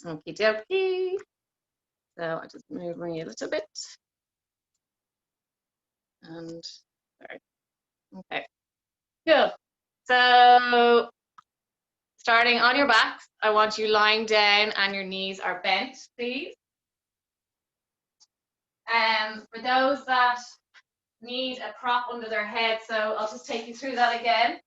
Okie dokie. So I just move me a little bit. And sorry. Okay. Cool. So starting on your backs, I want you lying down and your knees are bent, please. For those that need a prop under their head, so I'll just take you through that again.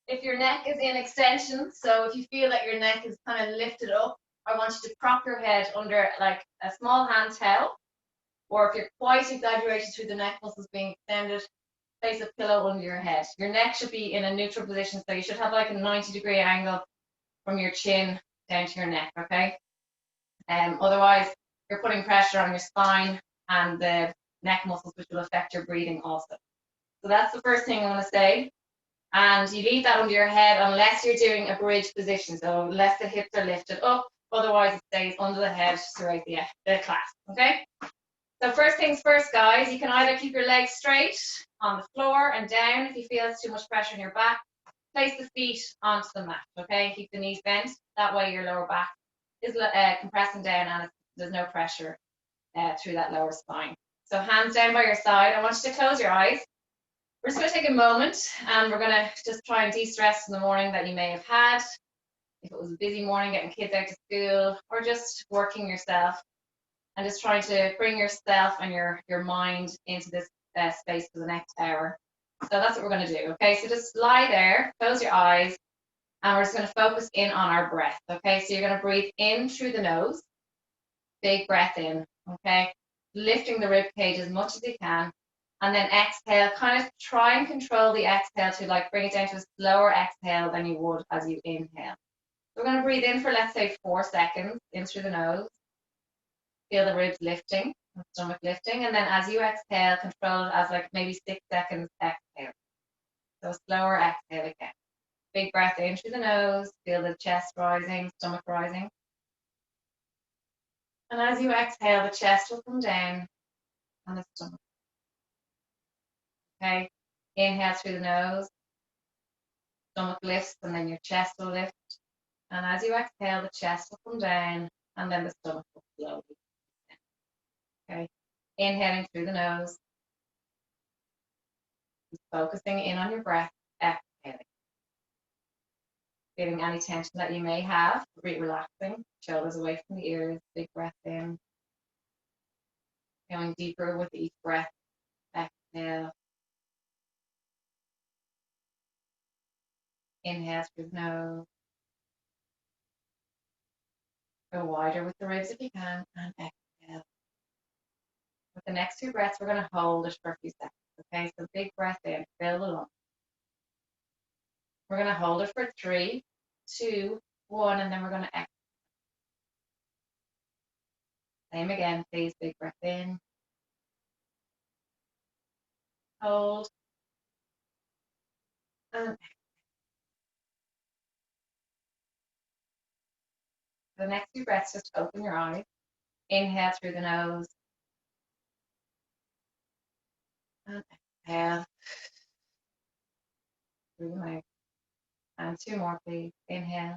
If your neck is in extension, so if you feel that your neck is kind of lifted up, I want you to prop your head under like a small hand towel, or if you're quite exaggerated through the neck muscles being extended, place a pillow under your head. Your neck should be in a neutral position, so you should have like a 90-degree angle from your chin down to your neck, okay? Otherwise, you're putting pressure on your spine and the neck muscles, which will affect your breathing also. So that's the first thing I want to say. And you leave that under your head unless you're doing a bridge position. So unless the hips are lifted up, otherwise it stays under the head throughout the class, okay? So first things first, guys, you can either keep your legs straight on the floor and down if you feel it's too much pressure in your back. Place the feet onto the mat, okay? Keep the knees bent. That way your lower back is compressing down and there's no pressure through that lower spine. So hands down by your side. I want you to close your eyes. We're just going to take a moment and we're going to just try and de-stress in the morning that you may have had. If it was a busy morning getting kids out to school or just working yourself and just trying to bring yourself and your mind into this space for the next hour. So that's what we're going to do, okay? So just lie there, close your eyes, and we're just going to focus in on our breath, okay? So you're going to breathe in through the nose, big breath in, okay? Lifting the rib cage as much as you can, and then exhale, kind of try and control the exhale to like bring it down to a slower exhale than you would as you inhale. So we're going to breathe in for, let's say, 4 seconds in through the nose. Feel the ribs lifting, the stomach lifting, and then as you exhale, control it as like maybe 6 seconds exhale. So a slower exhale again. Big breath in through the nose, feel the chest rising, stomach rising. And as you exhale, the chest will come down and the stomach. Okay, inhale through the nose, stomach lifts, and then your chest will lift. And as you exhale, the chest will come down and then the stomach will slowly. Okay, inhaling through the nose, focusing in on your breath, exhaling. Feeling any tension that you may have, relaxing, shoulders away from the ears, big breath in. Going deeper with each breath, exhale. Inhale through the nose. Go wider with the ribs if you can, and exhale. With the next 2 breaths, we're going to hold it for a few seconds, okay? So big breath in, fill the lungs. We're going to hold it for 3, 2, 1, and then we're going to exhale. Same again, please, big breath in. Hold. And exhale. For the next 2 breaths, just open your eyes. Inhale through the nose. And exhale through the mouth. And 2 more, please. Inhale.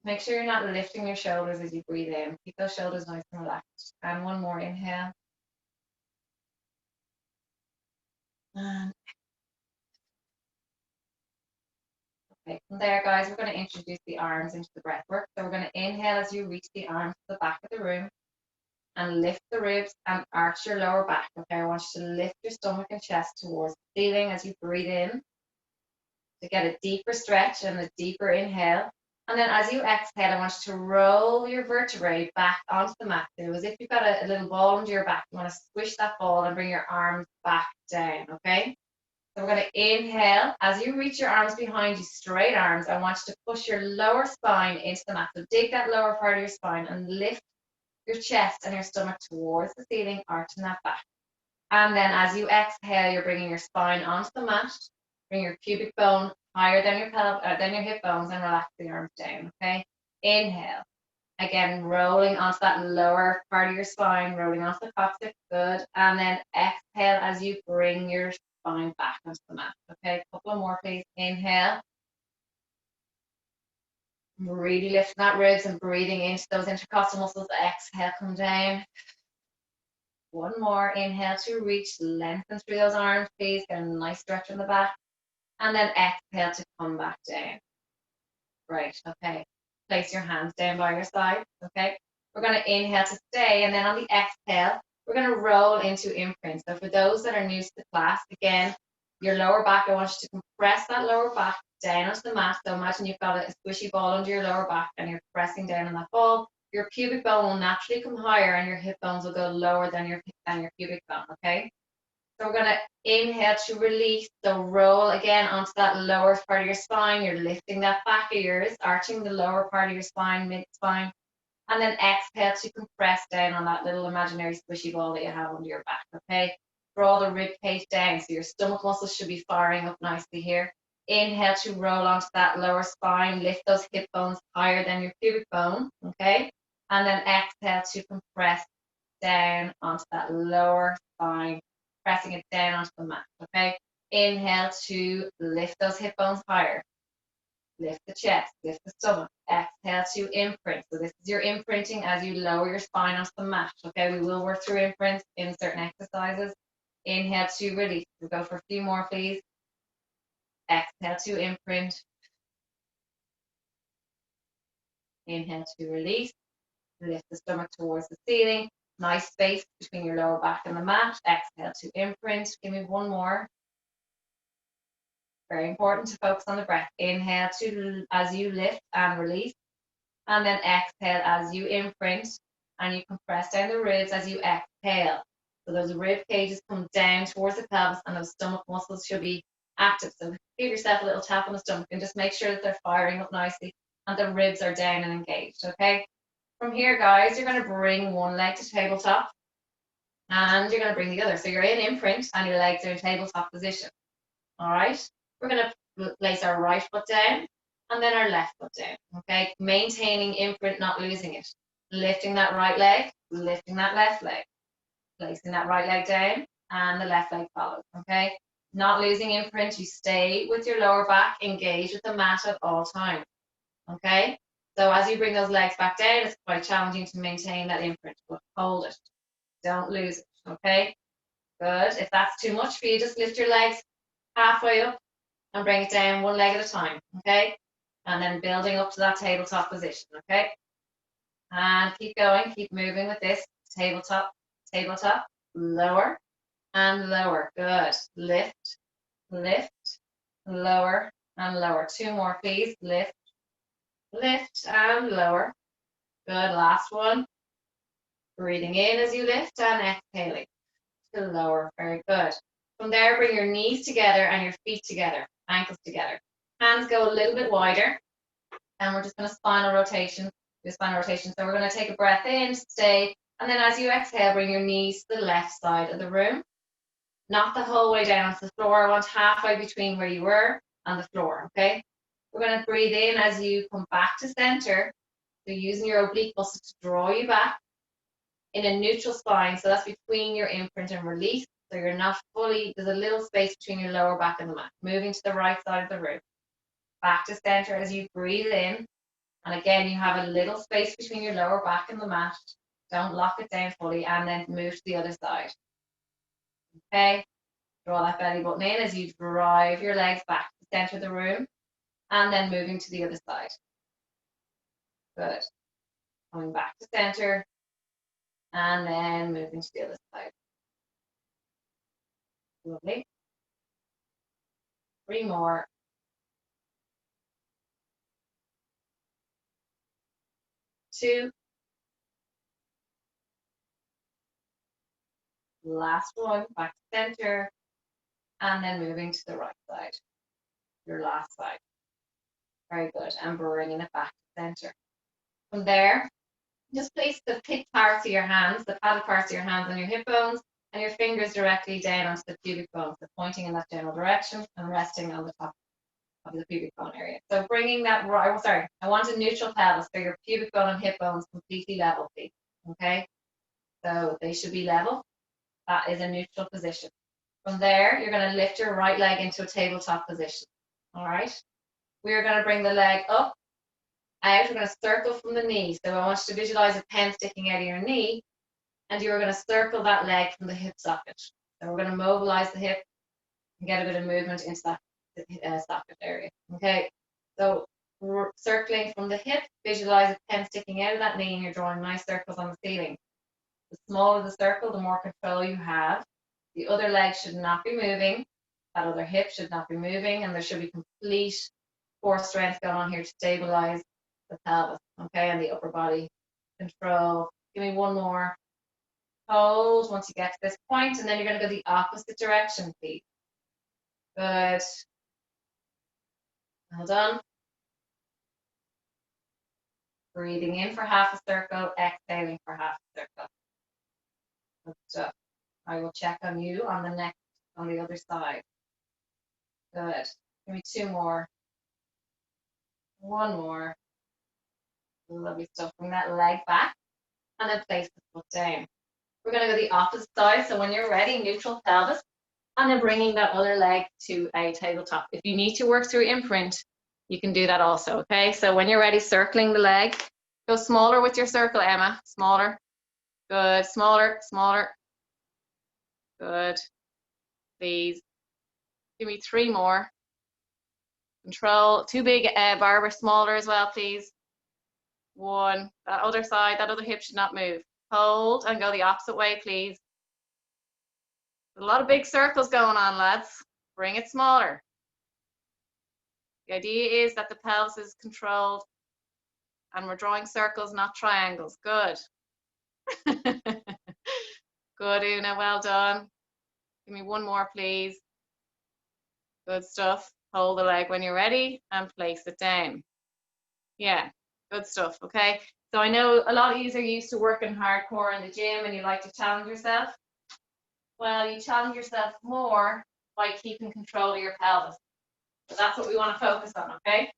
Make sure you're not lifting your shoulders as you breathe in. Keep those shoulders nice and relaxed. And 1 more inhale. And okay, from there, guys, we're going to introduce the arms into the breath work. So we're going to inhale as you reach the arms to the back of the room and lift the ribs and arch your lower back. Okay, I want you to lift your stomach and chest towards the ceiling as you breathe in to get a deeper stretch and a deeper inhale. And then as you exhale, I want you to roll your vertebrae back onto the mat. So as if you've got a little ball under your back, you want to squish that ball and bring your arms back down, okay? So we're going to inhale. As you reach your arms behind you, straight arms, I want you to push your lower spine into the mat. So dig that lower part of your spine and lift your chest and your stomach towards the ceiling, arching that back. And then as you exhale, you're bringing your spine onto the mat. Bring your pubic bone higher than your hip bones and relax the arms down, okay? Inhale. Again, rolling onto that lower part of your spine, rolling onto the coccyx, good. And then exhale as you bring your spine back onto the mat, okay? A couple more, please. Inhale. Really lifting that ribs and breathing into those intercostal muscles. Exhale, come down. One more. Inhale to reach, lengthen through those arms, please. Get a nice stretch in the back. And then exhale to come back down. Great, okay. Place your hands down by your side, okay? We're going to inhale to stay, and then on the exhale, we're going to roll into imprint. So for those that are new to the class, again, your lower back, I want you to compress that lower back down onto the mat. So imagine you've got a squishy ball under your lower back and you're pressing down on that ball. Your pubic bone will naturally come higher and your hip bones will go lower than your pubic bone, okay? So we're going to inhale to release. So roll again onto that lower part of your spine. You're lifting that back of yours, arching the lower part of your spine, mid-spine. And then exhale to compress down on that little imaginary squishy ball that you have under your back, okay? Draw the rib cage down. So your stomach muscles should be firing up nicely here. Inhale to roll onto that lower spine. Lift those hip bones higher than your pubic bone, okay? And then exhale to compress down onto that lower spine, pressing it down onto the mat, okay? Inhale to lift those hip bones higher. Lift the chest, lift the stomach. Exhale to imprint. So this is your imprinting as you lower your spine onto the mat, okay? We will work through imprints in certain exercises. Inhale to release. We'll go for a few more, please. Exhale to imprint. Inhale to release. Lift the stomach towards the ceiling. Nice space between your lower back and the mat. Exhale to imprint. Give me one more. Very important to focus on the breath. Inhale to as you lift and release. And then exhale as you imprint. And you compress down the ribs as you exhale. So those rib cages come down towards the pelvis and those stomach muscles should be active. So give yourself a little tap on the stomach and just make sure that they're firing up nicely and the ribs are down and engaged, okay? From here, guys, you're going to bring one leg to tabletop and you're going to bring the other. So you're in imprint and your legs are in tabletop position. All right. We're going to place our right foot down and then our left foot down. Okay. Maintaining imprint, not losing it. Lifting that right leg, lifting that left leg. Placing that right leg down and the left leg follows. Okay. Not losing imprint. You stay with your lower back engaged with the mat at all times. Okay. So as you bring those legs back down, it's quite challenging to maintain that imprint, but hold it. Don't lose it, okay? Good. If that's too much for you, just lift your legs halfway up and bring it down one leg at a time, okay? And then building up to that tabletop position, okay? And keep going, keep moving with this. Tabletop, tabletop, lower and lower. Good. Lift, lift, lower and lower. Two more, please. Lift, lift and lower. Good. Last one. Breathing in as you lift and exhaling to lower. Very good. From there, bring your knees together and your feet together, ankles together. Hands go a little bit wider. And we're just going to spinal rotation, do spinal rotation. So we're going to take a breath in, stay. And then as you exhale, bring your knees to the left side of the room. Not the whole way down to the floor. I want halfway between where you were and the floor, okay? We're going to breathe in as you come back to center. So using your oblique muscles to draw you back in a neutral spine. So that's between your imprint and release. So you're not fully, there's a little space between your lower back and the mat. Moving to the right side of the room. Back to center as you breathe in. And again, you have a little space between your lower back and the mat. Don't lock it down fully. And then move to the other side. Okay. Draw that belly button in as you drive your legs back to the center of the room. And then moving to the other side. Good. Coming back to center. And then moving to the other side. Lovely. 3 more. 2. Last one, back to center. And then moving to the right side. Your last side. Very good. And bringing it back to center. From there, just place the pit parts of your hands, the padded parts of your hands on your hip bones, and your fingers directly down onto the pubic bone. So pointing in that general direction and resting on the top of the pubic bone area. So bringing that right, I want a neutral pelvis. So your pubic bone and hip bones completely level, please. Okay? So they should be level. That is a neutral position. From there, you're going to lift your right leg into a tabletop position. All right? We're going to bring the leg up out. We're going to circle from the knee. So I want you to visualize a pen sticking out of your knee, and you're going to circle that leg from the hip socket. So we're going to mobilize the hip and get a bit of movement into that socket area. Okay, so we're circling from the hip, visualize a pen sticking out of that knee, and you're drawing nice circles on the ceiling. The smaller the circle, the more control you have. The other leg should not be moving. That other hip should not be moving, and there should be complete core strength going on here to stabilize the pelvis, okay, and the upper body control. Give me one more. Hold once you get to this point, and then you're going to go the opposite direction, please. Good. Well done. Breathing in for half a circle, exhaling for half a circle. Good stuff. I will check on you on the next, on the other side. Good. Give me two more. One more. Lovely stuff. Bring that leg back and then place the foot down. We're going to go the opposite side. So when you're ready, neutral pelvis, and then bringing that other leg to a tabletop. If you need to work through imprint, you can do that also, okay? So when you're ready, circling the leg, go smaller with your circle, Emma. Smaller. Good. Smaller, smaller. Good. Please. Give me three more. Control. Too big, Barbara. Smaller as well, please. One. That other side, that other hip should not move. Hold and go the opposite way, please. A lot of big circles going on, lads. Bring it smaller. The idea is that the pelvis is controlled and we're drawing circles, not triangles. Good. Good, Una, well done. Give me one more, please. Good stuff. Hold the leg when you're ready and place it down. Yeah, good stuff, okay? So I know a lot of you are used to working hardcore in the gym and you like to challenge yourself. Well, you challenge yourself more by keeping control of your pelvis. So that's what we want to focus on, okay?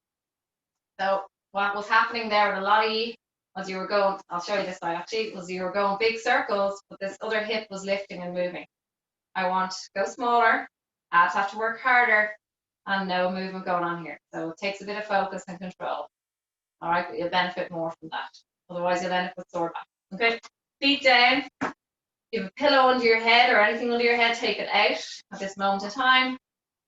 So what was happening there with a lot of you as you were going, I'll show you this side actually, was you were going big circles, but this other hip was lifting and moving. I want to go smaller, abs have to work harder, and no movement going on here. So it takes a bit of focus and control. All right, but you'll benefit more from that. Otherwise, you'll end up with sore back. Okay, feet down. You have a pillow under your head or anything under your head, take it out at this moment in time.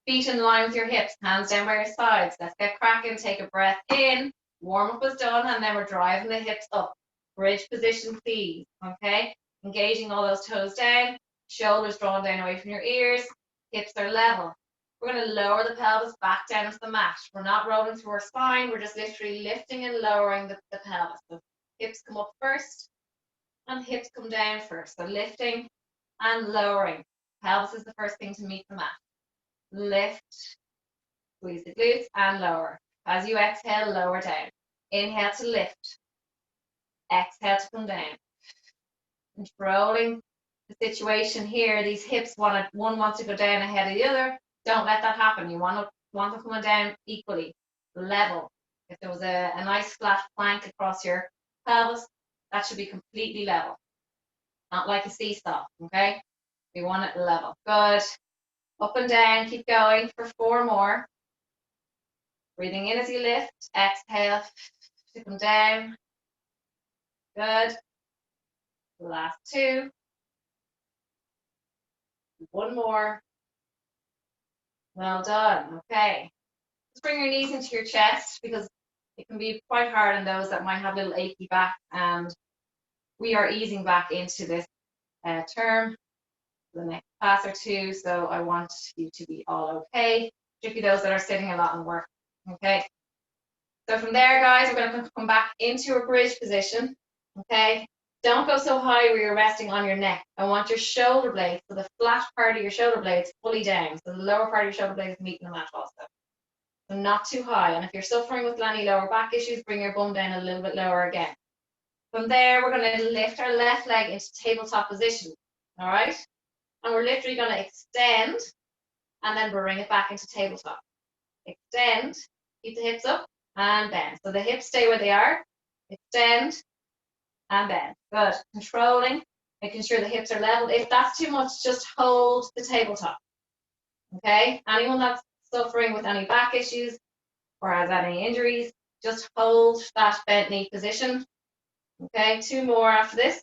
Feet in line with your hips, hands down by your sides. Let's get cracking. Take a breath in. Warm up is done, and then we're driving the hips up. Bridge position, please. Okay, engaging all those toes down. Shoulders drawn down away from your ears. Hips are level. We're going to lower the pelvis back down into the mat. We're not rolling through our spine. We're just literally lifting and lowering the pelvis. So hips come up first and hips come down first. So lifting and lowering. Pelvis is the first thing to meet the mat. Lift, squeeze the glutes and lower. As you exhale, lower down. Inhale to lift. Exhale to come down. Controlling the situation here. These hips one wants to go down ahead of the other. Don't let that happen. You want them coming down equally, level. If there was a nice flat plank across your pelvis, that should be completely level. Not like a seesaw, okay? We want it level. Good. Up and down, keep going for 4 more. Breathing in as you lift, exhale to come down. Good. Last 2. 1 more. Well done. Okay. Just bring your knees into your chest because it can be quite hard on those that might have a little achy back, and we are easing back into this term for the next class or 2. So I want you to be all okay, particularly those that are sitting a lot and work. Okay. So from there, guys, we're going to come back into a bridge position. Okay. Don't go so high where you're resting on your neck. I want your shoulder blades, so the flat part of your shoulder blades fully down. So the lower part of your shoulder blades is meeting the mat also. So not too high. And if you're suffering with any lower back issues, bring your bum down a little bit lower again. From there, we're going to lift our left leg into tabletop position. All right. And we're literally going to extend and then bring it back into tabletop. Extend, keep the hips up and bend. So the hips stay where they are. Extend and bend. Good. Controlling, making sure the hips are level. If that's too much, just hold the tabletop. Okay? Anyone that's suffering with any back issues or has any injuries, Just hold that bent knee position. Okay, 2 more after this.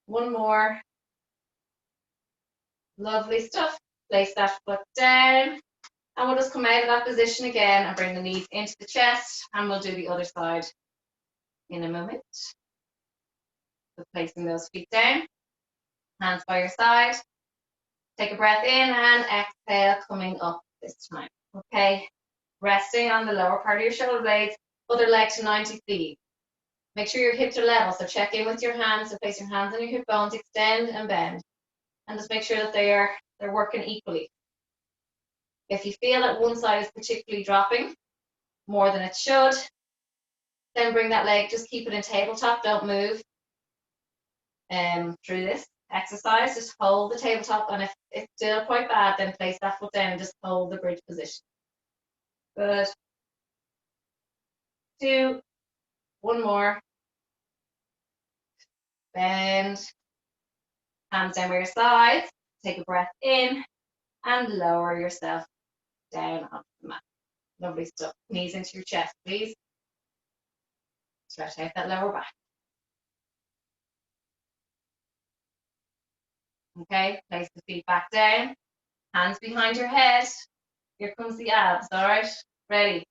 1 more. Lovely stuff. Place that foot down. And we'll just come out of that position again and bring the knees into the chest. And we'll do the other side in a moment. So placing those feet down. Hands by your side. Take a breath in and exhale, coming up this time. Okay. Resting on the lower part of your shoulder blades. Other leg to 90 degrees. Make sure your hips are level. So check in with your hands. So place your hands on your hip bones. Extend and bend. And just make sure that they're working equally. If you feel that one side is particularly dropping more than it should, then bring that leg, just keep it in tabletop, don't move through this exercise. Just hold the tabletop, and if it's still quite bad, then place that foot down and just hold the bridge position. Good. 2, 1 more. Bend. Hands down by your sides. Take a breath in and lower yourself down onto the mat. Lovely stuff. Knees into your chest, please. Stretch out that lower back. Okay, place the feet back down. Hands behind your head. Here comes the abs, all right? Ready.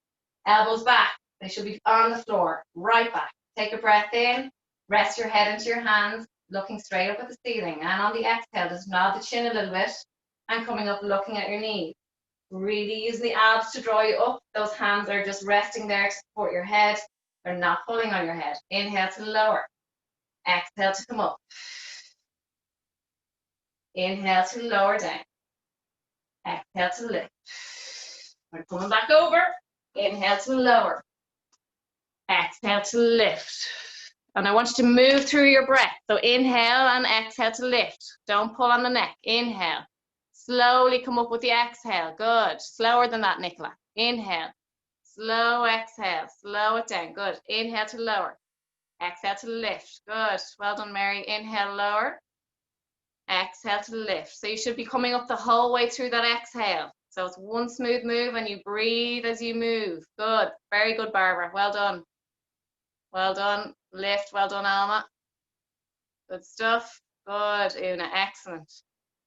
Elbows back. They should be on the floor. Right back. Take a breath in. Rest your head into your hands, looking straight up at the ceiling. And on the exhale, just nod the chin a little bit and coming up, looking at your knees. Really use the abs to draw you up. Those hands are just resting there to support your head. They're not pulling on your head. Inhale to lower. Exhale to come up. Inhale to lower down. Exhale to lift. We're coming back over. Inhale to lower. Exhale to lift. And I want you to move through your breath. So inhale and exhale to lift. Don't pull on the neck. Inhale. Slowly come up with the exhale. Good. Slower than that, Nicola. Inhale. Slow exhale. Slow it down. Good. Inhale to lower. Exhale to lift. Good. Well done, Mary. Inhale, lower. Exhale to lift. So you should be coming up the whole way through that exhale. So it's one smooth move and you breathe as you move. Good. Very good, Barbara. Well done. Well done. Lift. Well done, Alma. Good stuff. Good, Una. Excellent.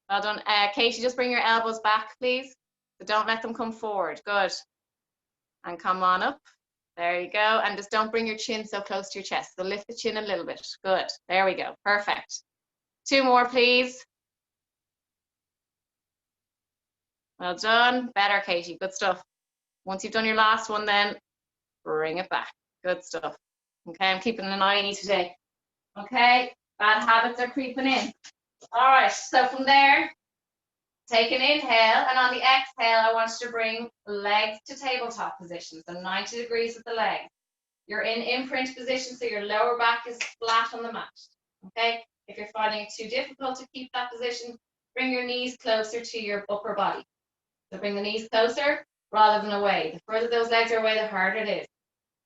Well done. Katie, just bring your elbows back, please. So don't let them come forward. Good. And come on up. There you go. And just don't bring your chin so close to your chest. So lift the chin a little bit. Good. There we go. Perfect. 2 more, please. Well done. Better, Katie. Good stuff. Once you've done your last one, then bring it back. Good stuff. Okay, I'm keeping an eye on you today. Okay, bad habits are creeping in. All right, so from there, take an inhale, and on the exhale, I want you to bring legs to tabletop position, so 90 degrees with the legs. You're in imprint position, so your lower back is flat on the mat. Okay, if you're finding it too difficult to keep that position, bring your knees closer to your upper body. So bring the knees closer rather than away. The further those legs are away, the harder it is.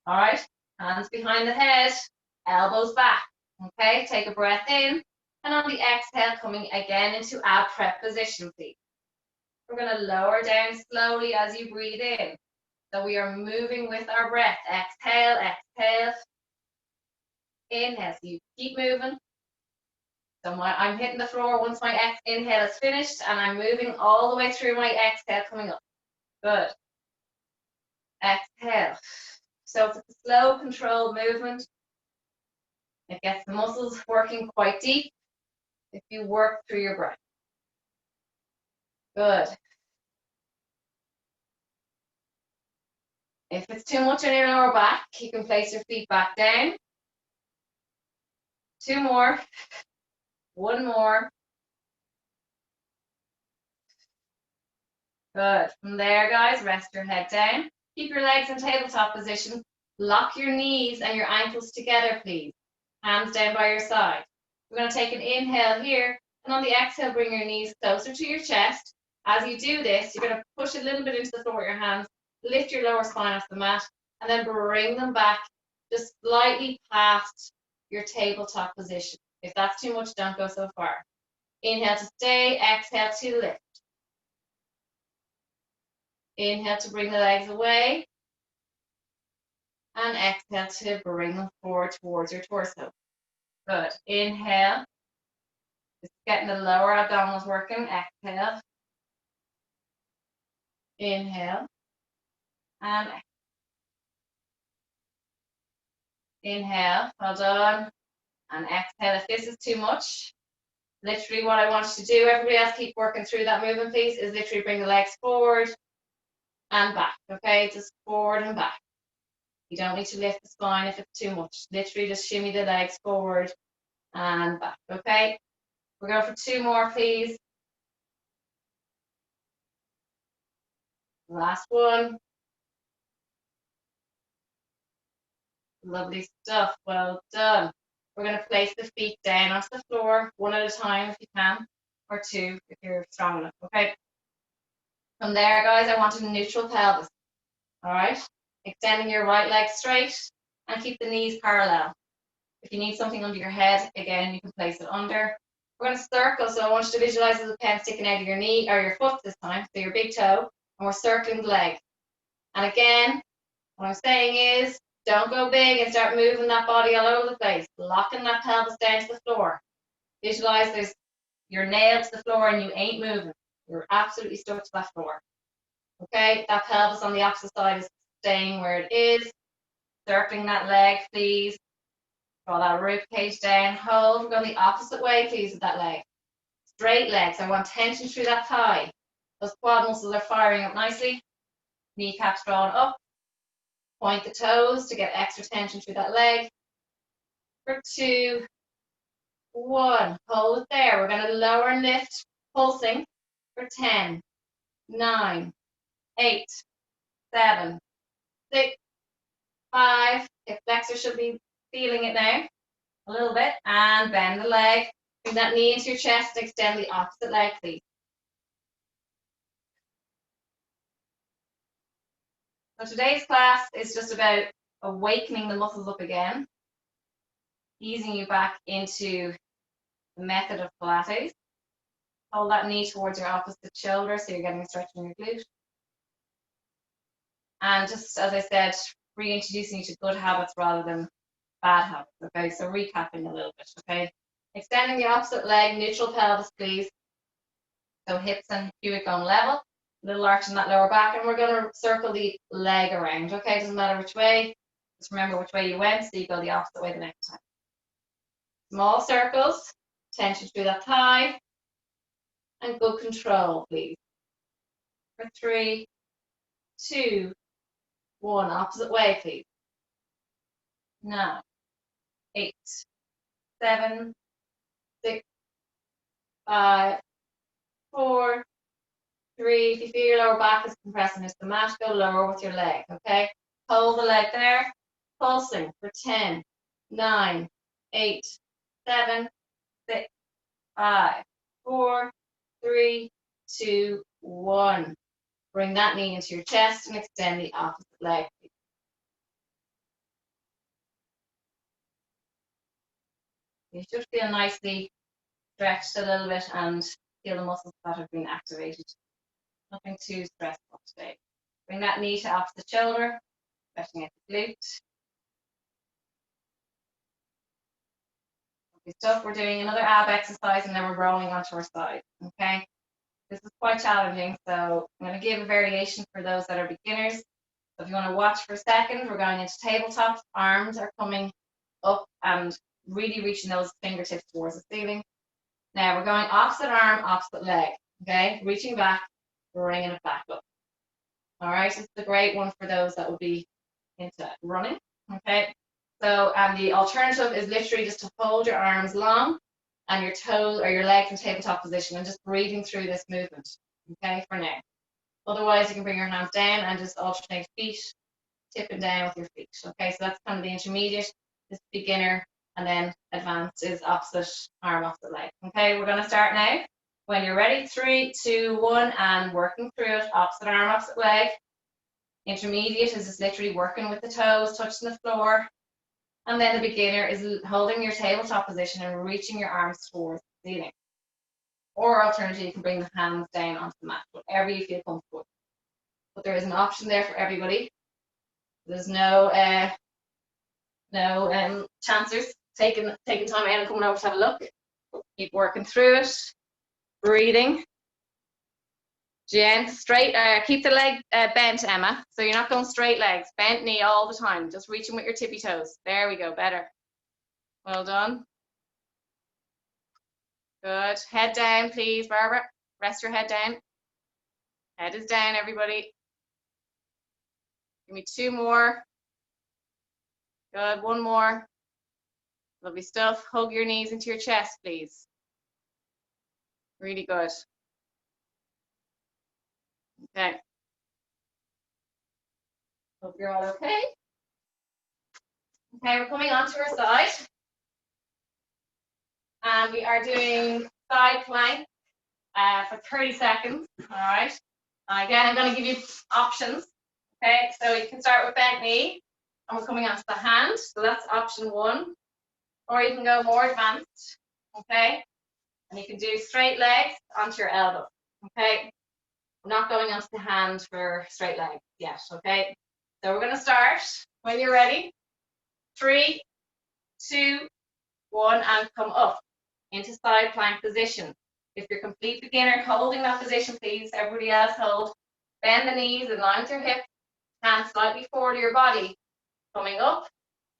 All right, hands behind the head, elbows back. Okay, take a breath in, and on the exhale, coming again into ab prep position, please. We're going to lower down slowly as you breathe in. So we are moving with our breath. Exhale, exhale. Inhale, so you keep moving. So I'm hitting the floor once my inhale is finished, and I'm moving all the way through my exhale, coming up. Good. Exhale. So it's a slow, controlled movement. It gets the muscles working quite deep if you work through your breath. Good. If it's too much on your lower back, you can place your feet back down. 2 more. 1 more. Good. From there, guys, rest your head down. Keep your legs in tabletop position. Lock your knees and your ankles together, please. Hands down by your side. We're going to take an inhale here, and on the exhale, bring your knees closer to your chest. As you do this, you're going to push a little bit into the floor with your hands, lift your lower spine off the mat, and then bring them back just slightly past your tabletop position. If that's too much, don't go so far. Inhale to stay, exhale to lift. Inhale to bring the legs away. And exhale to bring them forward towards your torso. Good. Inhale. Just getting the lower abdominals working. Exhale. Inhale. And inhale. Well done. And exhale. If this is too much, literally what I want you to do, everybody else keep working through that movement, please, is literally bring the legs forward and back. Okay? Just forward and back. You don't need to lift the spine if it's too much. Literally just shimmy the legs forward and back. Okay? We're going for 2 more, please. Last one. Lovely stuff. Well done. We're going to place the feet down onto the floor, 1 at a time if you can, or 2 if you're strong enough. Okay? From there, guys, I want a neutral pelvis. All right? Extending your right leg straight and keep the knees parallel. If you need something under your head, again, you can place it under. We're going to circle, so I want you to visualize the pen sticking out of your knee or your foot this time, so your big toe, and we're circling the leg. And again, what I'm saying is, don't go big and start moving that body all over the place. Locking that pelvis down to the floor. Visualize you're nailed to the floor and you ain't moving. You're absolutely stuck to that floor. Okay, that pelvis on the opposite side is staying where it is. Circling that leg, please. Draw that rib cage down. Hold. We're going the opposite way, please, with that leg. Straight legs. I want tension through that thigh. Those quad muscles are firing up nicely. Kneecaps drawn up. Point the toes to get extra tension through that leg. For 2, 1. Hold it there. We're going to lower and lift, pulsing for 10, 9, 8, 7, 6, 5. Hip flexor should be feeling it now a little bit. And bend the leg. Bring that knee into your chest. Extend the opposite leg, please. So today's class is just about awakening the muscles up again, easing you back into the method of Pilates. Hold that knee towards your opposite shoulder so you're getting a stretch in your glute. And just as I said, reintroducing you to good habits rather than bad habits. Okay, so recapping a little bit. Okay, extending the opposite leg, neutral pelvis, please. So hips and pubic bone level. Little arch in that lower back, and we're going to circle the leg around. Okay, doesn't matter which way. Just remember which way you went, so you go the opposite way the next time. Small circles, tension through that thigh, and good control, please. For 3, 2, 1. Opposite way, please. 9, 8, 7, 6, 5, 4, 3. If you feel your lower back is compressing into the mat, go lower with your leg. Okay. Hold the leg there. Pulsing for 10, 9, 8, 7, 6, 5, 4, 3, 2, 1. Bring that knee into your chest and extend the opposite leg. You should feel nicely stretched a little bit and feel the muscles that have been activated. Nothing too stressful today. Bring that knee to opposite shoulder, stretching out the glute. Okay, stuff. We're doing another ab exercise and then we're rolling onto our side. Okay. This is quite challenging, so I'm going to give a variation for those that are beginners. So if you want to watch for a second, we're going into tabletops. Arms are coming up and really reaching those fingertips towards the ceiling. Now we're going opposite arm, opposite leg. Okay, reaching back, bringing it back up. All right, this is a great one for those that will be into running. Okay, so the alternative is literally just to hold your arms long and your toes or your legs in tabletop position and just breathing through this movement. Okay, for now. Otherwise, you can bring your hands down and just alternate feet, tipping down with your feet. Okay, so that's kind of the intermediate, this beginner, and then advanced is opposite arm, opposite leg. Okay, we're going to start now. When you're ready, 3, 2, 1, and working through it, opposite arm, opposite leg. Intermediate is just literally working with the toes, touching the floor. And then the beginner is holding your tabletop position and reaching your arms towards the ceiling. Or alternatively, you can bring the hands down onto the mat, whatever you feel comfortable with. but there is an option there for everybody. There's no chancers taking time out and coming over to have a look. Keep working through it. Breathing. Jen, straight. Keep the leg bent, Emma. So you're not going straight legs. Bent knee all the time. Just reaching with your tippy toes. There we go. Better. Well done. Good. Head down, please, Barbara. Rest your head down. Head is down, everybody. Give me 2 more. Good. 1 more. Lovely stuff. Hug your knees into your chest, please. Really good. Okay. Hope you're all okay. Okay, we're coming onto our side. And we are doing side plank for 30 seconds. All right. Again, I'm going to give you options. Okay, so you can start with bent knee, and we're coming onto the hand. So that's option 1. Or you can go more advanced. Okay. And you can do straight legs onto your elbow. Okay. I'm not going onto the hand for straight legs yet. Okay. So we're going to start when you're ready. 3, 2, 1, and come up into side plank position. If you're a complete beginner, holding that position, please. Everybody else hold. Bend the knees in line with your hips. Hands slightly forward of your body. Coming up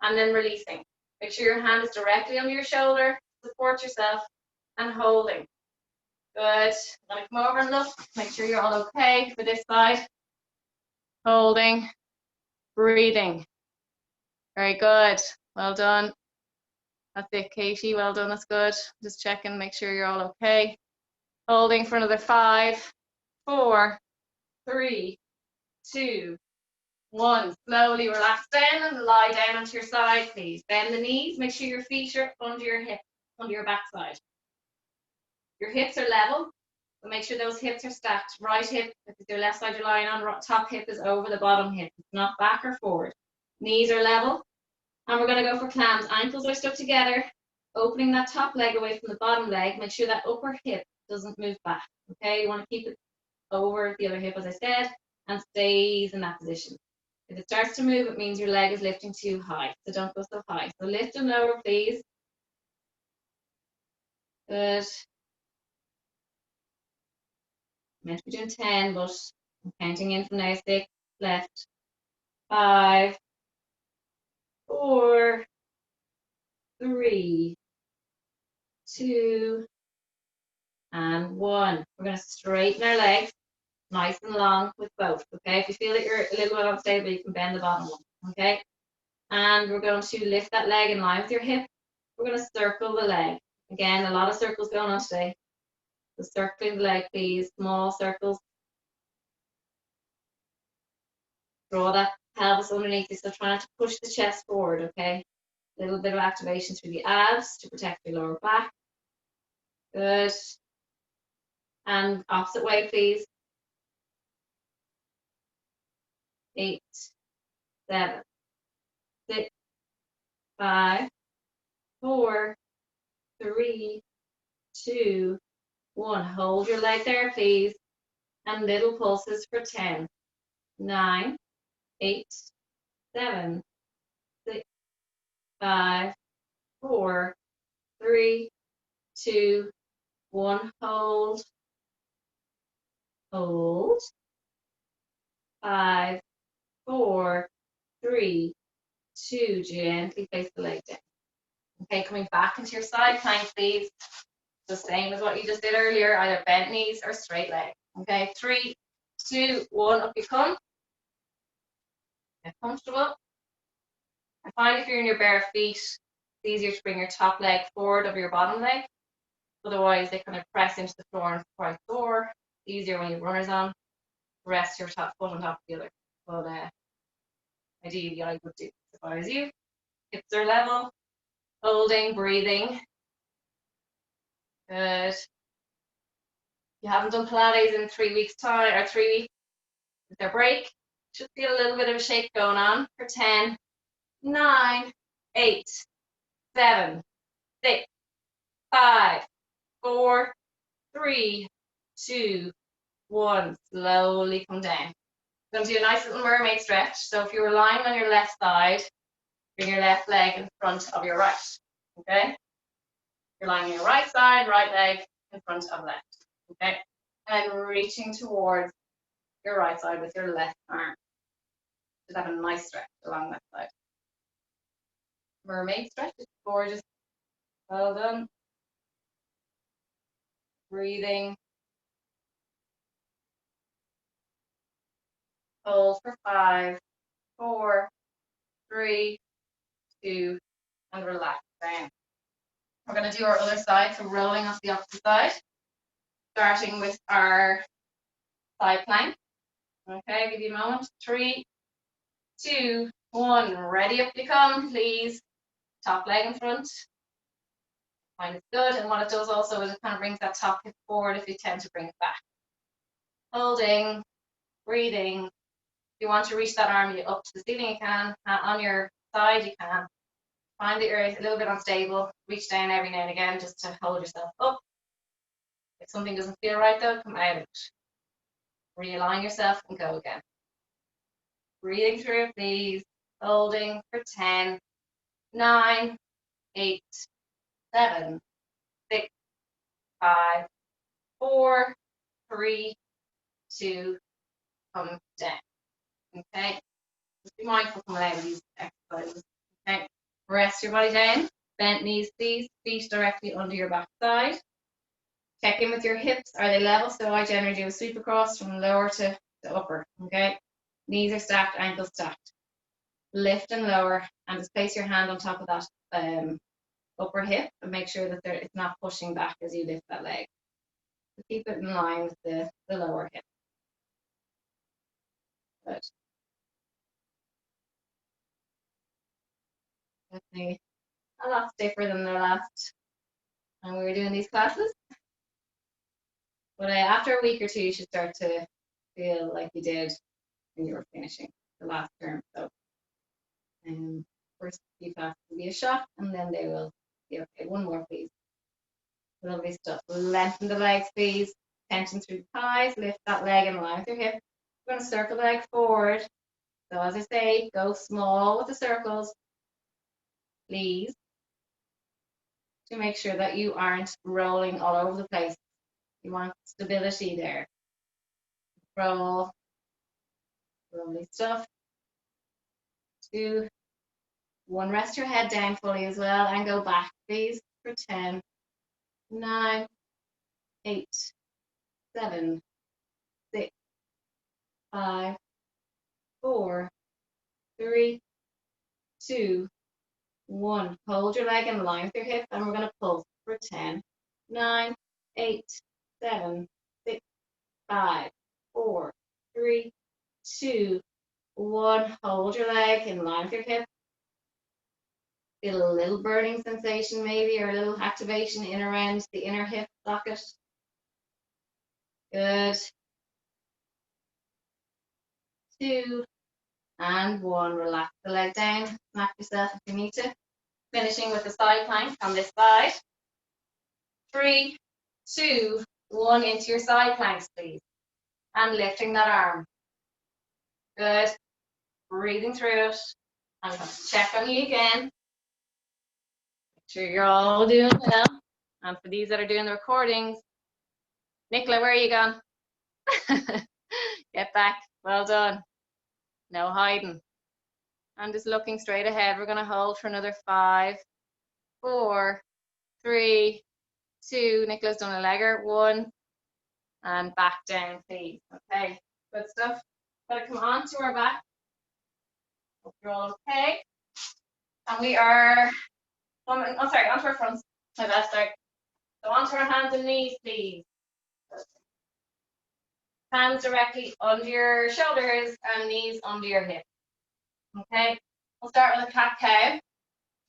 and then releasing. Make sure your hand is directly under your shoulder. Support yourself and holding. Good. I'm going to come over and look. Make sure you're all okay for this side. Holding. Breathing. Very good. Well done. That's it, Katie. Well done. That's good. Just checking, make sure you're all okay. Holding for another 5, 4, 3, 2, 1. Slowly relax down and lie down onto your side, please. Bend the knees. Make sure your feet are under your hip, under your backside. Your hips are level, so make sure those hips are stacked. Right hip, if it's your left side you're lying on, top hip is over the bottom hip. It's not back or forward. Knees are level. And we're going to go for clams. Ankles are stuck together. Opening that top leg away from the bottom leg. Make sure that upper hip doesn't move back. Okay, you want to keep it over the other hip, as I said, and stays in that position. If it starts to move, it means your leg is lifting too high. So don't go so high. So lift and lower, please. Good. I'm meant to be doing 10, but I'm counting in from now. 6 left. 5, 4, 3, 2, and 1. We're going to straighten our legs nice and long with both. Okay, if you feel that you're a little bit unstable, you can bend the bottom one. Okay, and we're going to lift that leg in line with your hip. We're going to circle the leg. Again, a lot of circles going on today. So circling the leg, please. Small circles. Draw that pelvis underneath you, so try not to push the chest forward. Okay, a little bit of activation through the abs to protect your lower back. Good. And opposite way, please. 8, 7, 6, 5, 4, 3, 2, 1. Hold your leg there, please. And little pulses for 10, 9, 8, 7, 6, 5, 4, 3, 2, 1. Hold. Hold. 5, 4, 3, 2. Gently place the leg down. Okay, coming back into your side plank, please. The same as what you just did earlier, either bent knees or straight leg. Okay, 3, 2, 1, up you come. Get comfortable. I find if you're in your bare feet, it's easier to bring your top leg forward of your bottom leg. Otherwise, they kind of press into the floor and quite sore. It's easier when you have runners on. Rest your top foot on top of the other. But ideally, I would do if I was you. Hips are level. Holding, breathing. Good. You haven't done Pilates in 3 weeks' time, or 3 weeks with their break. Should feel a little bit of a shake going on for 10, 9, 8, 7, 6, 5, 4, 3, 2, 1. Slowly come down. Going to do a nice little mermaid stretch. So if you were lying on your left side, bring your left leg in front of your right. Okay? You're lying on your right side, right leg in front of left. Okay? And reaching towards your right side with your left arm. Just have a nice stretch along that side. Mermaid stretch is gorgeous. Well done. Breathing. Hold for 5, 4, 3, 2, and relax down. We're going to do our other side, so rolling off the opposite side, starting with our side plank. Okay, give you a moment. 3, 2, 1. Ready up you come, please. Top leg in front. Find it good, and what it does also is it kind of brings that top hip forward if you tend to bring it back. Holding, breathing. If you want to reach that arm up to the ceiling, you can. On your side, you can. Find that you're a little bit unstable. Reach down every now and again just to hold yourself up. If something doesn't feel right though, come out of it. Realign yourself and go again. Breathing through, please. Holding for 10, 9, 8, 7, 6, 5, 4, 3, 2, come down. Okay? Just be mindful coming out of these exercises. Okay? Rest your body down. Bent knees, please. Feet directly under your back side. Check in with your hips. Are they level? So I generally do a sweep across from lower to upper. Okay? Knees are stacked, ankles stacked. Lift and lower, and just place your hand on top of that upper hip and make sure that it's not pushing back as you lift that leg. So keep it in line with the lower hip. Good. Definitely a lot stiffer than the last time we were doing these classes. But after a week or two, you should start to feel like you did when you were finishing the last term. So first few classes will be a shock, and then they will be okay. One more, please. Lovely stuff. Lengthen the legs, please. Tension through the thighs. Lift that leg in line with your hip. We're going to circle the leg forward. So as I say, go small with the circles, please, to make sure that you aren't rolling all over the place. You want stability there. Roll. Lovely stuff. 2, 1. Rest your head down fully as well and go back, please, for 10, 9, 8, 7, 6, 5, 4, 3, 2, 1. Hold your leg in line with your hip, and we're going to pulse for 10, 9, 8, 7, 6, 5, 4, 3, 2, 1. Hold your leg in line with your hip. Feel a little burning sensation maybe, or a little activation in around the inner hip socket. Good. 2 and 1. Relax the leg down. Smack yourself if you need to. Finishing with the side plank on this side. 3, 2, 1 into your side planks, please. And lifting that arm. Good. Breathing through it. I'm going to check on you again. Make sure you're all doing well. And for these that are doing the recordings, Nicola, where are you gone? Get back. Well done. No hiding. I'm just looking straight ahead. We're going to hold for another 5, 4, 3, 2. Nicola's done a legger. 1. And back down, please. Okay. Good stuff. Gotta come on to our back. Hope you're all okay. And we are coming, onto our fronts. My bad, sorry. So onto our hands and knees, please. Hands directly under your shoulders and knees under your hips. Okay, we'll start with a cat-cow.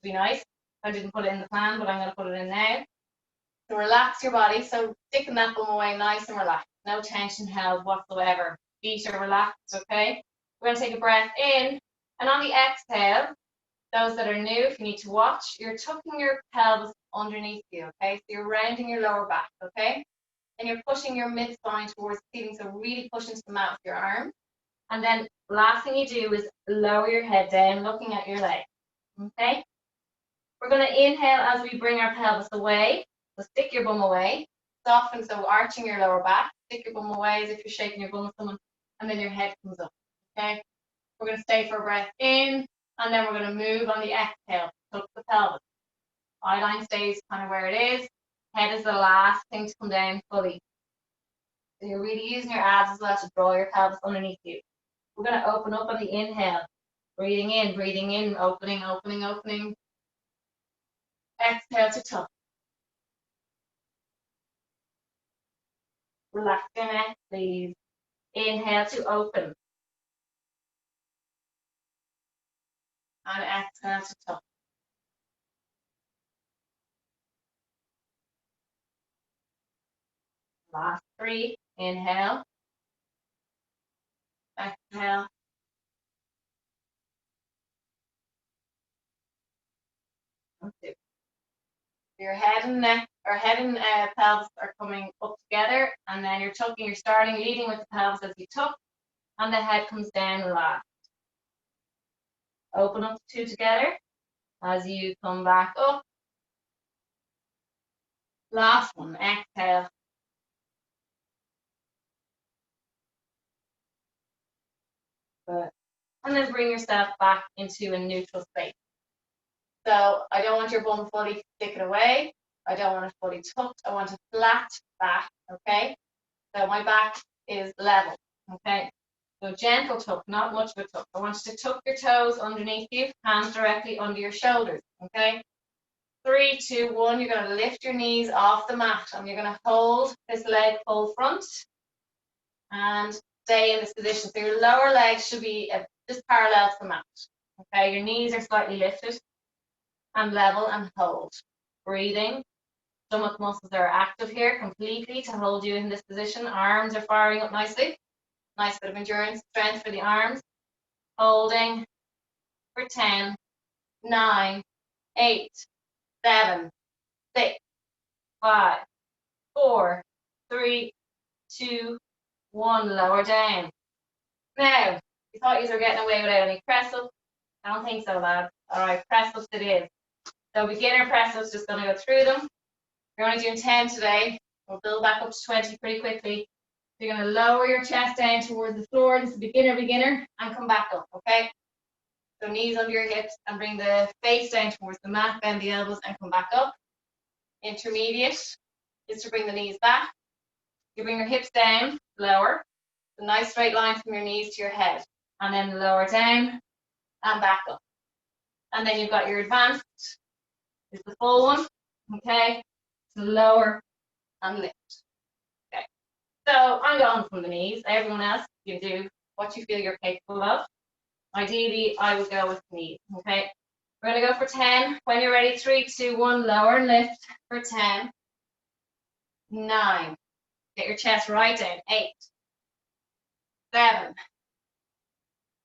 Be nice. I didn't put it in the plan, but I'm going to put it in now. So relax your body. So stick the knuckle away nice and relaxed. No tension held whatsoever. Feet are relaxed, okay? We're going to take a breath in. And on the exhale, those that are new, if you need to watch, you're tucking your pelvis underneath you, okay? So you're rounding your lower back, okay? And you're pushing your mid-spine towards the ceiling, so really push into the mat with your arms. And then last thing you do is lower your head down, looking at your leg. Okay? We're going to inhale as we bring our pelvis away. So stick your bum away. Soften, so arching your lower back. Stick your bum away as if you're shaking your bum with someone. And then your head comes up. Okay? We're going to stay for a breath in. And then we're going to move on the exhale. Tuck the pelvis. Eye line stays kind of where it is. Head is the last thing to come down fully. So you're really using your abs as well to draw your pelvis underneath you. We're going to open up on the inhale. Breathing in, opening, opening, opening. Exhale to tuck. Relax your neck, please. Inhale to open. And exhale to tuck. Last 3. Inhale. Exhale. And 2. Your head and neck, or head and pelvis are coming up together, and then you're tucking. You're starting leading with the pelvis as you tuck, and the head comes down last. Open up the 2 together as you come back up. Last one, exhale. Good. And then bring yourself back into a neutral space. So I don't want your bum fully sticking away. I don't want it fully tucked. I want a flat back, okay? So my back is level, okay? So gentle tuck, not much of a tuck. I want you to tuck your toes underneath you, hands directly under your shoulders, okay? 3, 2, 1, you're going to lift your knees off the mat and you're going to hold this leg full front and stay in this position. So your lower leg should be just parallel to the mat, okay? Your knees are slightly lifted and level and hold. Breathing. Stomach muscles are active here completely to hold you in this position. Arms are firing up nicely. Nice bit of endurance, strength for the arms. Holding for 10, 9, 8, 7, 6, 5, 4, 3, 2, 1. Lower down. Now, you thought you were getting away without any press ups. I don't think so, lads. All right, press ups it is. So beginner press ups, just going to go through them. You're only doing 10 today. We'll build back up to 20 pretty quickly. You're going to lower your chest down towards the floor. This is beginner, and come back up, okay? So knees under your hips and bring the face down towards the mat, bend the elbows and come back up. Intermediate is to bring the knees back. You bring your hips down, lower. A nice straight line from your knees to your head. And then lower down and back up. And then you've got your advanced, is the full one, okay? So lower and lift. Okay. So I'm going from the knees. Everyone else, you do what you feel you're capable of. Ideally, I would go with knees, okay? We're going to go for 10. When you're ready, 3, 2, 1, lower and lift for 10. 9. Get your chest right down. 8. 7.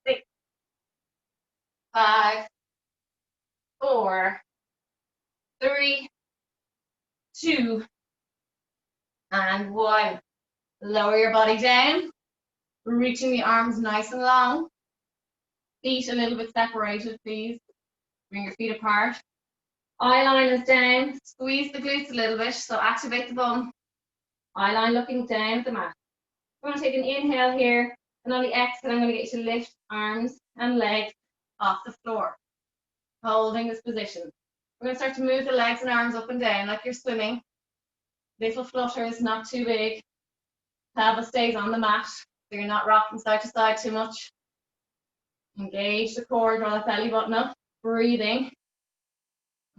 6. 5. 4. 3. 2. And 1. Lower your body down. Reaching the arms nice and long. Feet a little bit separated, please. Bring your feet apart. Eye line is down. Squeeze the glutes a little bit, so activate the bum. Eye line looking down at the mat. I'm going to take an inhale here, and on the exhale, I'm going to get you to lift arms and legs off the floor. Holding this position. We're going to start to move the legs and arms up and down like you're swimming. Little flutters, not too big. Pelvis stays on the mat, so you're not rocking side to side too much. Engage the core, draw the belly button up. Breathing.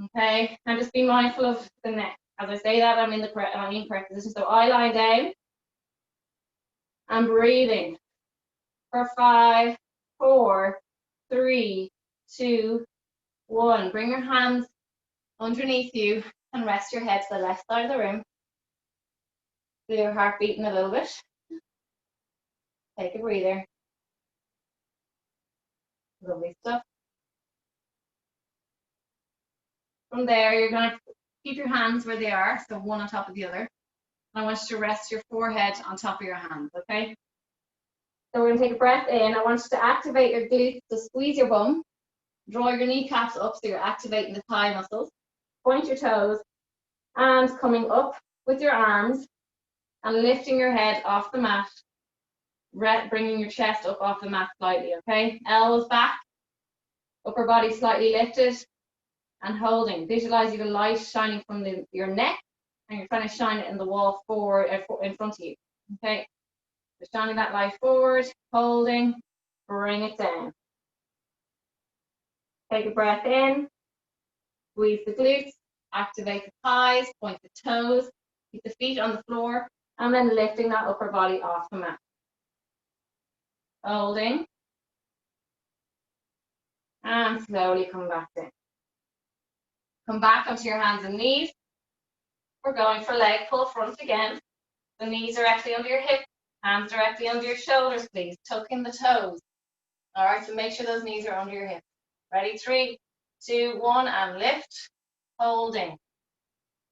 Okay, and just be mindful of the neck. As I say that, I'm in correct position. So eye line down. And breathing. For 5, 4, 3, 2, 1. Bring your hands underneath you and rest your head to the left side of the room. Feel your heart beating a little bit. Take a breather. Lovely stuff. From there, you're going to keep your hands where they are, so one on top of the other. I want you to rest your forehead on top of your hands, okay? So we're going to take a breath in. I want you to activate your glutes, so squeeze your bum, draw your kneecaps up so you're activating the thigh muscles, point your toes, and coming up with your arms and lifting your head off the mat, bringing your chest up off the mat slightly, okay? Elbows back, upper body slightly lifted, and holding. Visualize the light shining from your neck, and you're trying to shine it in the wall forward, in front of you, okay? So shining that light forward, holding, bring it down. Take a breath in, squeeze the glutes, activate the thighs, point the toes, keep the feet on the floor, and then lifting that upper body off the mat. Holding, and slowly come back down. Come back onto your hands and knees. We're going for leg pull front again. The knees directly under your hips, hands directly under your shoulders, please. Tuck in the toes. All right, so make sure those knees are under your hips. Ready? 3, 2, 1, and lift. Holding.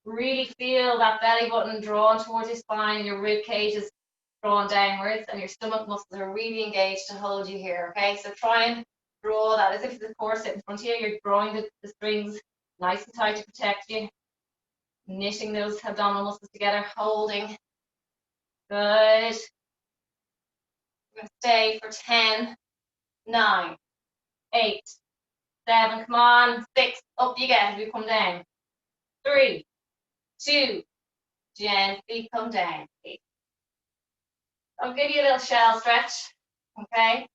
Really feel that belly button drawn towards your spine, and your rib cage is drawn downwards, and your stomach muscles are really engaged to hold you here, okay? So try and draw that as if the corset in front of you. You're drawing the strings nice and tight to protect you. Knitting those abdominal muscles together, holding. Good. We're going to stay for 10, 9, 8, 7, come on, 6, up you get as we come down. 3, 2, gently come down. 8. I'll give you a little shell stretch, okay?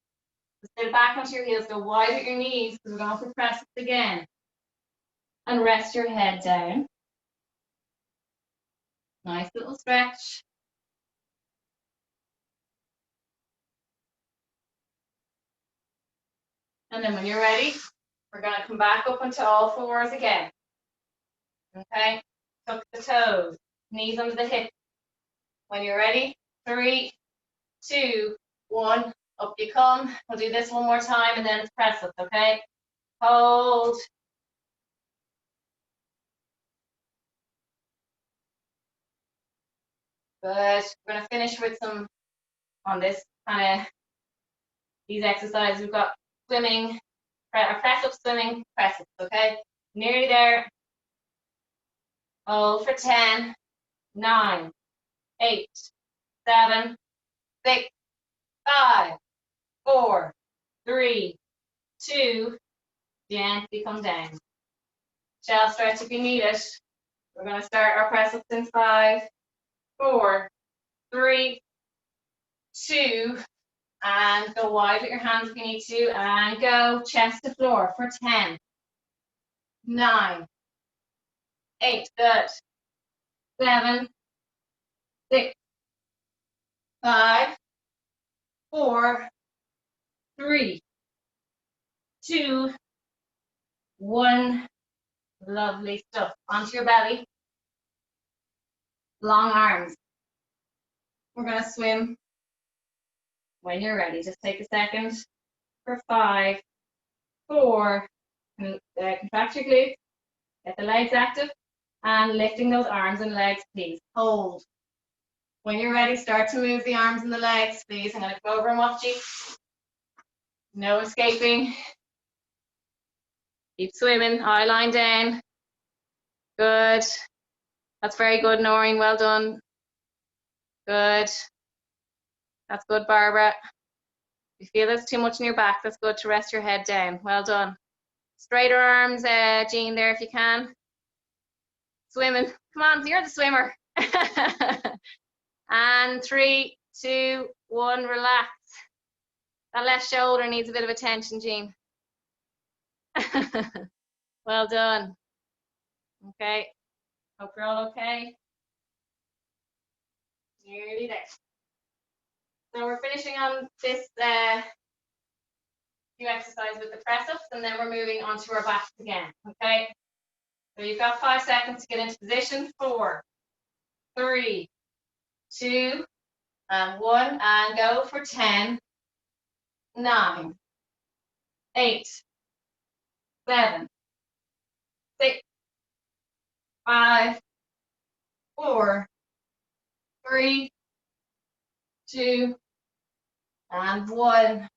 Sit back onto your heels, go wide at your knees, because we're going for press ups again. And rest your head down. Nice little stretch. And then when you're ready, we're going to come back up onto all fours again. Okay? Tuck the toes, knees under the hips. When you're ready, 3, 2, 1, up you come. We'll do this one more time and then it's press ups, okay? Hold. Good. We're going to finish with some, on this kind of, these exercises. We've got swimming, press up, swimming, press ups, okay? Nearly there. Hold for 10, 9, 8, 7, 6, 5, 4, 3, 2, gently come down. Shell stretch if you need it. We're going to start our press ups in 5, 4, 3, 2, and go wide with your hands if you need to, and go chest to floor for 10, 9, 8, good, 7, 6, 5, 4, 3, 2, 1. Lovely stuff. Onto your belly. Long arms. We're going to swim when you're ready. Just take a second for 5, 4. Contract your glutes. Get the legs active. And lifting those arms and legs, please. Hold. When you're ready, start to move the arms and the legs, please. I'm going to come over and watch you. No escaping. Keep swimming. Eye line down. Good. That's very good, Noreen. Well done. Good. That's good, Barbara. If you feel there's too much in your back, that's good to rest your head down. Well done. Straighter arms, Jean, there if you can. Swimming. Come on, you're the swimmer. And 3, 2, 1, relax. That left shoulder needs a bit of attention, Jean. Well done. Okay. Hope you're all okay. Nearly there. So we're finishing on this few exercises with the press ups, and then we're moving on to our backs again. Okay. So you've got 5 seconds to get into position. 4, 3, 2, and 1, and go for 10, 9, 8, 7, 6, 5, 4, 3, 2, And one.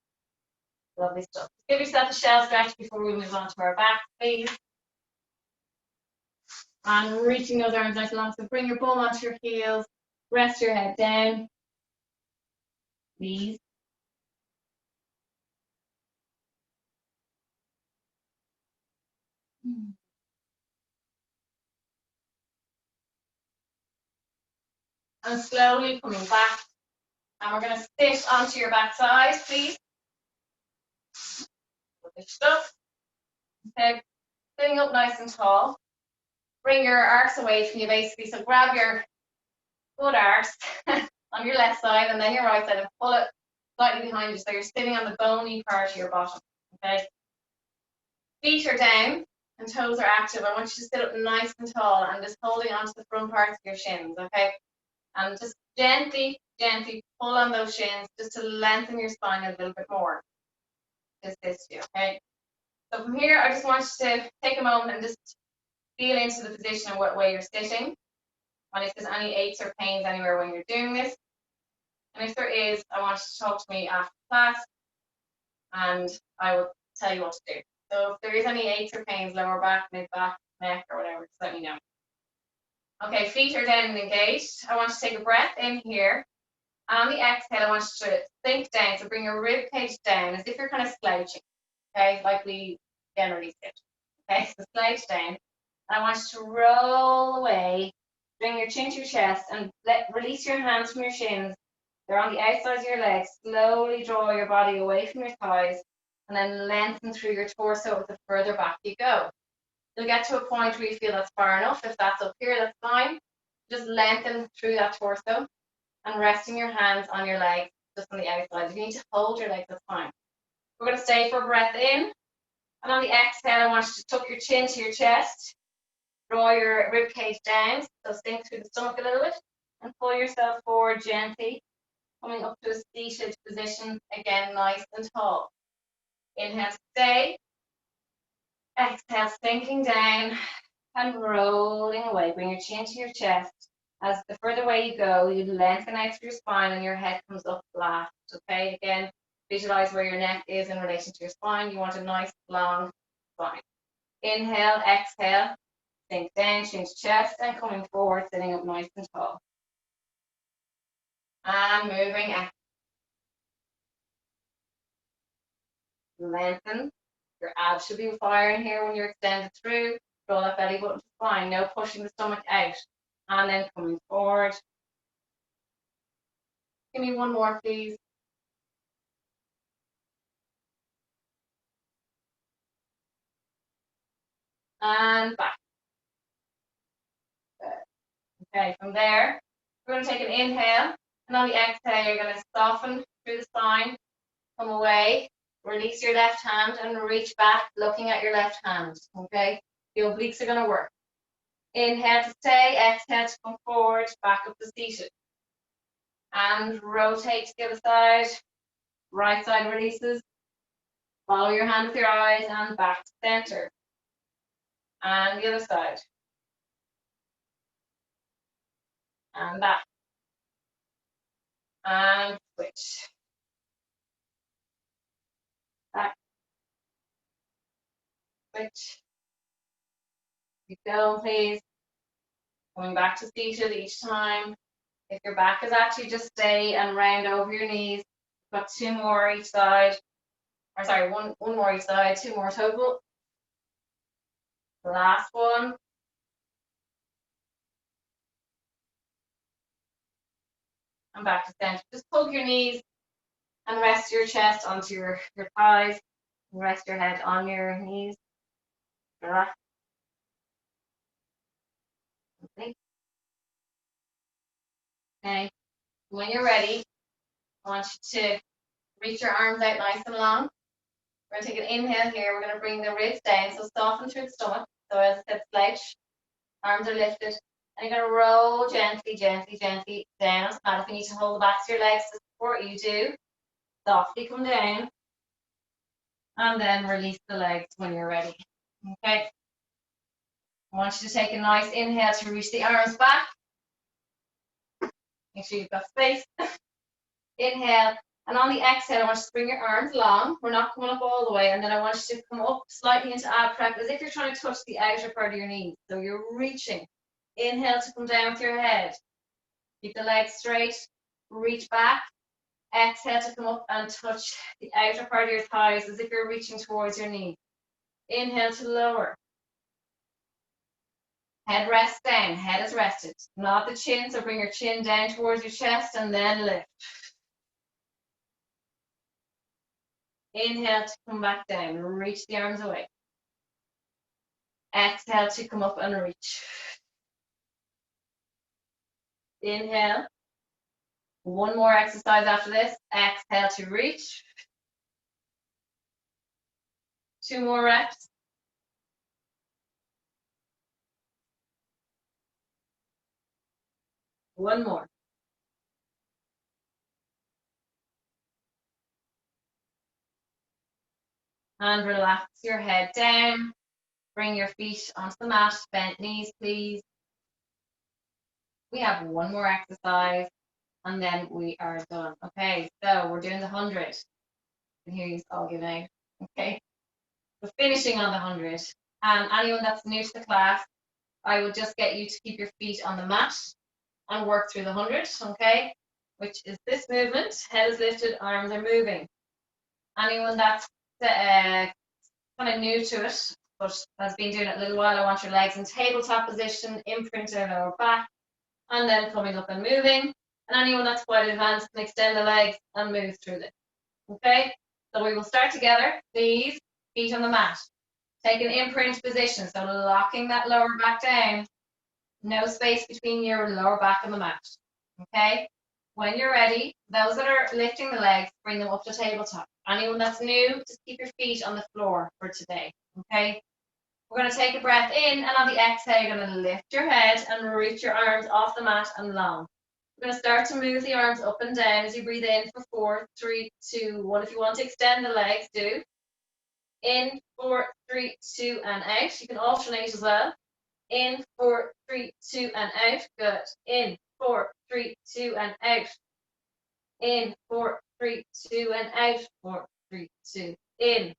Lovely stuff. Give yourself a shell stretch before we move on to our back, please. And reaching those arms nice and long. So bring your bum onto your heels. Rest your head down. Please. And slowly coming back. And we're going to sit onto your back side, please. Lovely stuff. Okay. Sitting up nice and tall. Bring your arcs away from you basically. So grab your good arcs on your left side and then your right side and pull it slightly behind you so you're sitting on the bony part of your bottom. Okay. Feet are down and toes are active. I want you to sit up nice and tall and just holding onto the front parts of your shins, okay? And just gently, gently pull on those shins just to lengthen your spine a little bit more. Just this too, okay? So from here, I just want you to take a moment and just feel into the position and what way you're sitting. And if there's any aches or pains anywhere when you're doing this. And if there is, I want you to talk to me after class and I will tell you what to do. So if there is any aches or pains, lower back, mid back, neck, or whatever, just let me know. Okay, feet are down and engaged. I want you to take a breath in here. And on the exhale, I want you to sink down. So bring your rib cage down as if you're kind of slouching, okay, like we generally sit. Okay, so slouch down. And I want you to roll away. Bring your chin to your chest and release your hands from your shins. They're on the outsides of your legs. Slowly draw your body away from your thighs. And then lengthen through your torso the further back you go. You'll get to a point where you feel that's far enough. If that's up here, that's fine. Just lengthen through that torso and resting your hands on your legs, just on the outside. If you need to hold your legs, that's fine. We're going to stay for a breath in. And on the exhale, I want you to tuck your chin to your chest. Draw your rib cage down, so sink through the stomach a little bit. And pull yourself forward gently, coming up to a seated position, again, nice and tall. Inhale to stay. Exhale, sinking down and rolling away. Bring your chin to your chest. As the further away you go, you lengthen out through your spine and your head comes up flat. Okay, again, visualize where your neck is in relation to your spine. You want a nice long spine. Inhale, exhale, sink down, chin to chest, and coming forward, sitting up nice and tall. And moving out. Lengthen. Your abs should be firing here when you're extended through. Roll that belly button to spine. No pushing the stomach out. And then coming forward. Give me one more, please. And back. Good. Okay, from there, we're going to take an inhale. And on the exhale, you're going to soften through the spine. Come away. Release your left hand and reach back, looking at your left hand. Okay, the obliques are going to work. Inhale to stay, exhale to come forward, back up to seated. And rotate to the other side. Right side releases. Follow your hand with your eyes and back to center. And the other side. And back. And switch. Back. Switch. Keep going, please. Coming back to seated each time. If your back is actually, just stay and round over your knees. We've got two more each side. Or sorry, one more each side, two more total. Last one. And back to center. Just hug your knees and rest your chest onto your thighs. And rest your head on your knees. Relax. Okay. When you're ready, I want you to reach your arms out nice and long. We're going to take an inhale here. We're going to bring the ribs down, so soften through the stomach. So as I said, slouch. Arms are lifted. And you're going to roll gently, gently, gently down. It's not if you need to hold the backs of your legs to support you, do. Softly come down. And then release the legs when you're ready. Okay. I want you to take a nice inhale to reach the arms back. Make sure you've got space. Inhale And on the exhale, I want you to bring your arms long. We're not coming up all the way. And then I want you to come up slightly into ab prep as if you're trying to touch the outer part of your knees. So you're reaching. Inhale to come down with your head. Keep the legs straight. Reach back. Exhale to come up and touch the outer part of your thighs as if you're reaching towards your knee. Inhale to lower. Head rests down. Head is rested. Nod the chin, so bring your chin down towards your chest and then lift. Inhale to come back down. Reach the arms away. Exhale to come up and reach. Inhale. One more exercise after this. Exhale to reach. 2 more reps. One more. And relax your head down. Bring your feet onto the mat. Bent knees, please. We have one more exercise and then we are done. Okay, so we're doing the 100. I can hear you all giving out. Okay, we're finishing on the 100. And anyone that's new to the class, I would just get you to keep your feet on the mat and work through the 100, okay? Which is this movement. Head is lifted, arms are moving. Anyone that's kind of new to it, but has been doing it a little while, I want your legs in tabletop position, imprint their lower back, and then coming up and moving. And anyone that's quite advanced can extend the legs and move through this. Okay? So we will start together. Please, feet on the mat. Take an imprint position, so locking that lower back down. No space between your lower back and the mat. Okay? When you're ready, those that are lifting the legs, bring them up to tabletop. Anyone that's new, just keep your feet on the floor for today. Okay? We're going to take a breath in, and on the exhale, you're going to lift your head and reach your arms off the mat and long. We're going to start to move the arms up and down as you breathe in for 4, 3, 2, 1. If you want to extend the legs, do. In, 4, 3, 2, and out. You can alternate as well. In, 4, 3, 2, and out. Good. In, 4, 3, 2, and out. In, 4, 3, 2, and out. 4, 3, 2. In.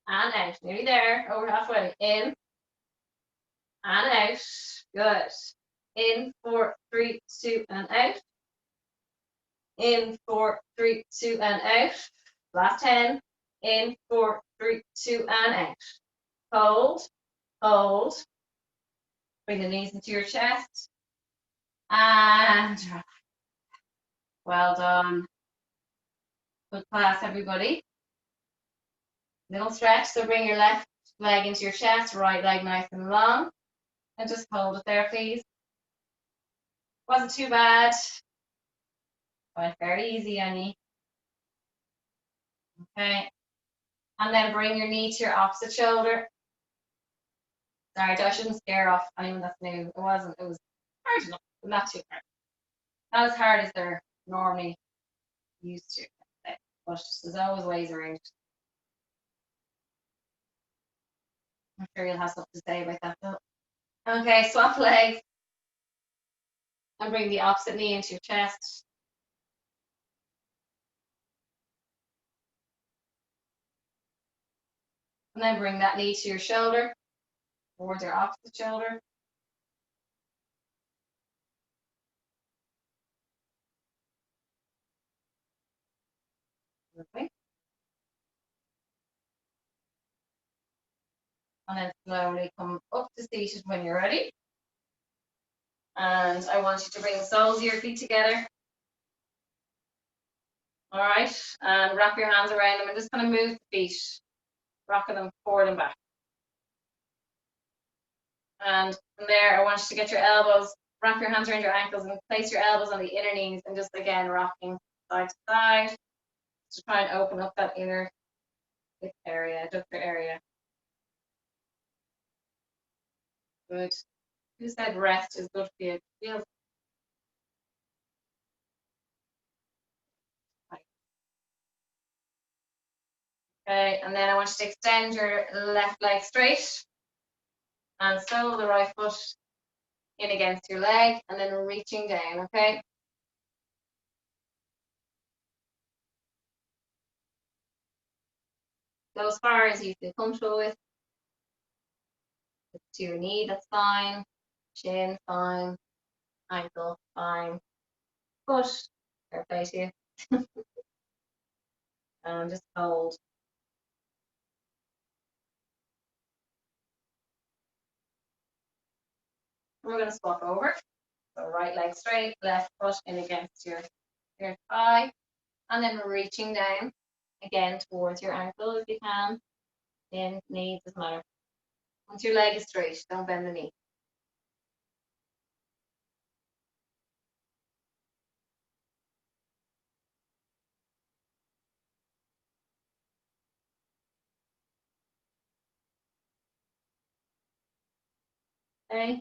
And out. Nearly there. Over halfway. In. And out. Good. In, 4, 3, 2, and out. In, 4, 3, 2, and out. Last 10. In, 4, 3, 2, and out. Hold. Hold. Bring the knees into your chest. And well done. Good class, everybody. Little stretch. So bring your left leg into your chest, right leg nice and long. And just hold it there, please. Wasn't too bad. Went very easy, Annie. Okay. And then bring your knee to your opposite shoulder. Sorry, I shouldn't scare off anyone that's new. It wasn't. It was hard enough, but not too hard. Not as hard as they're normally used to. But there's always ways around it. I'm sure you'll have something to say about that though. Okay, swap legs. And bring the opposite knee into your chest. And then bring that knee to your shoulder, towards your opposite shoulder. Okay. And then slowly come up to seated when you're ready. And I want you to bring the soles of your feet together. All right, and wrap your hands around them and just kind of move the feet, rocking them forward and back. And from there, I want you to get your elbows, wrap your hands around your ankles and place your elbows on the inner knees and just again rocking side to side to try and open up that inner hip area, adductor area. Good. Who said rest is good for you? Feels okay, and then I want you to extend your left leg straight and sole the right foot in against your leg and then reaching down, okay? Go as far as you feel comfortable with. To your knee, that's fine. Shin, fine. Ankle, fine. Foot, fair play to you. And just hold. We're going to swap over. So right leg straight, left foot in against your thigh. And then we're reaching down again towards your ankle if you can. In, knee, doesn't matter. Once your leg is straight, don't bend the knee. Okay.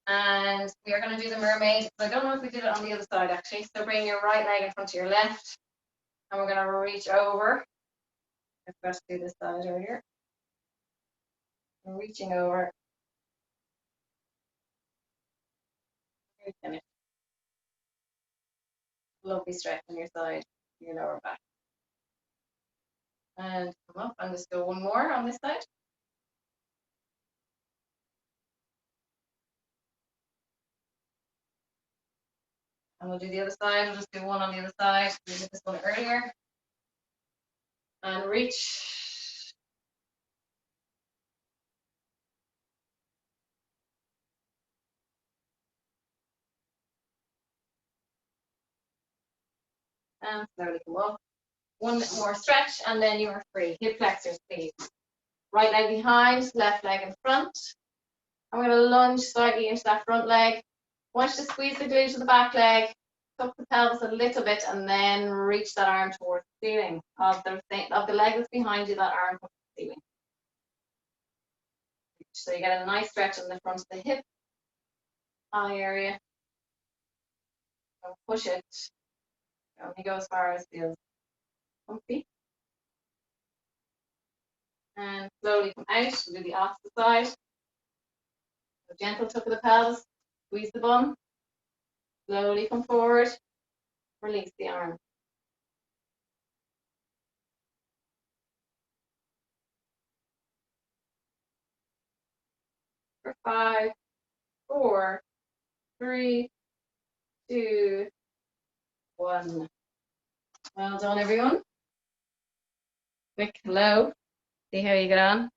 And we are going to do the mermaid. So I don't know if we did it on the other side actually. So bring your right leg in front of your left. And we're going to reach over. I forgot to do this side earlier. We're reaching over. Finish. Lovely stretch on your side, your lower back. And come up and just do one more on this side. And we'll do the other side. We'll just do one on the other side. We did this one earlier. And reach. And slowly come up. One more stretch and then you're free. Hip flexors, please. Right leg behind, left leg in front. I'm going to lunge slightly into that front leg. I want you to squeeze the glute of the back leg, tuck the pelvis a little bit, and then reach that arm towards the ceiling of the leg that's behind you, that arm towards the ceiling. So you get a nice stretch in the front of the hip, thigh area. Don't push it. Only go as far as feels comfy. And slowly come out. We'll do the opposite side. So gentle tuck of the pelvis, squeeze the bum. Slowly come forward. Release the arm. For 5, 4, 3, 2, 1. Well done, everyone. Quick hello. See how you get on.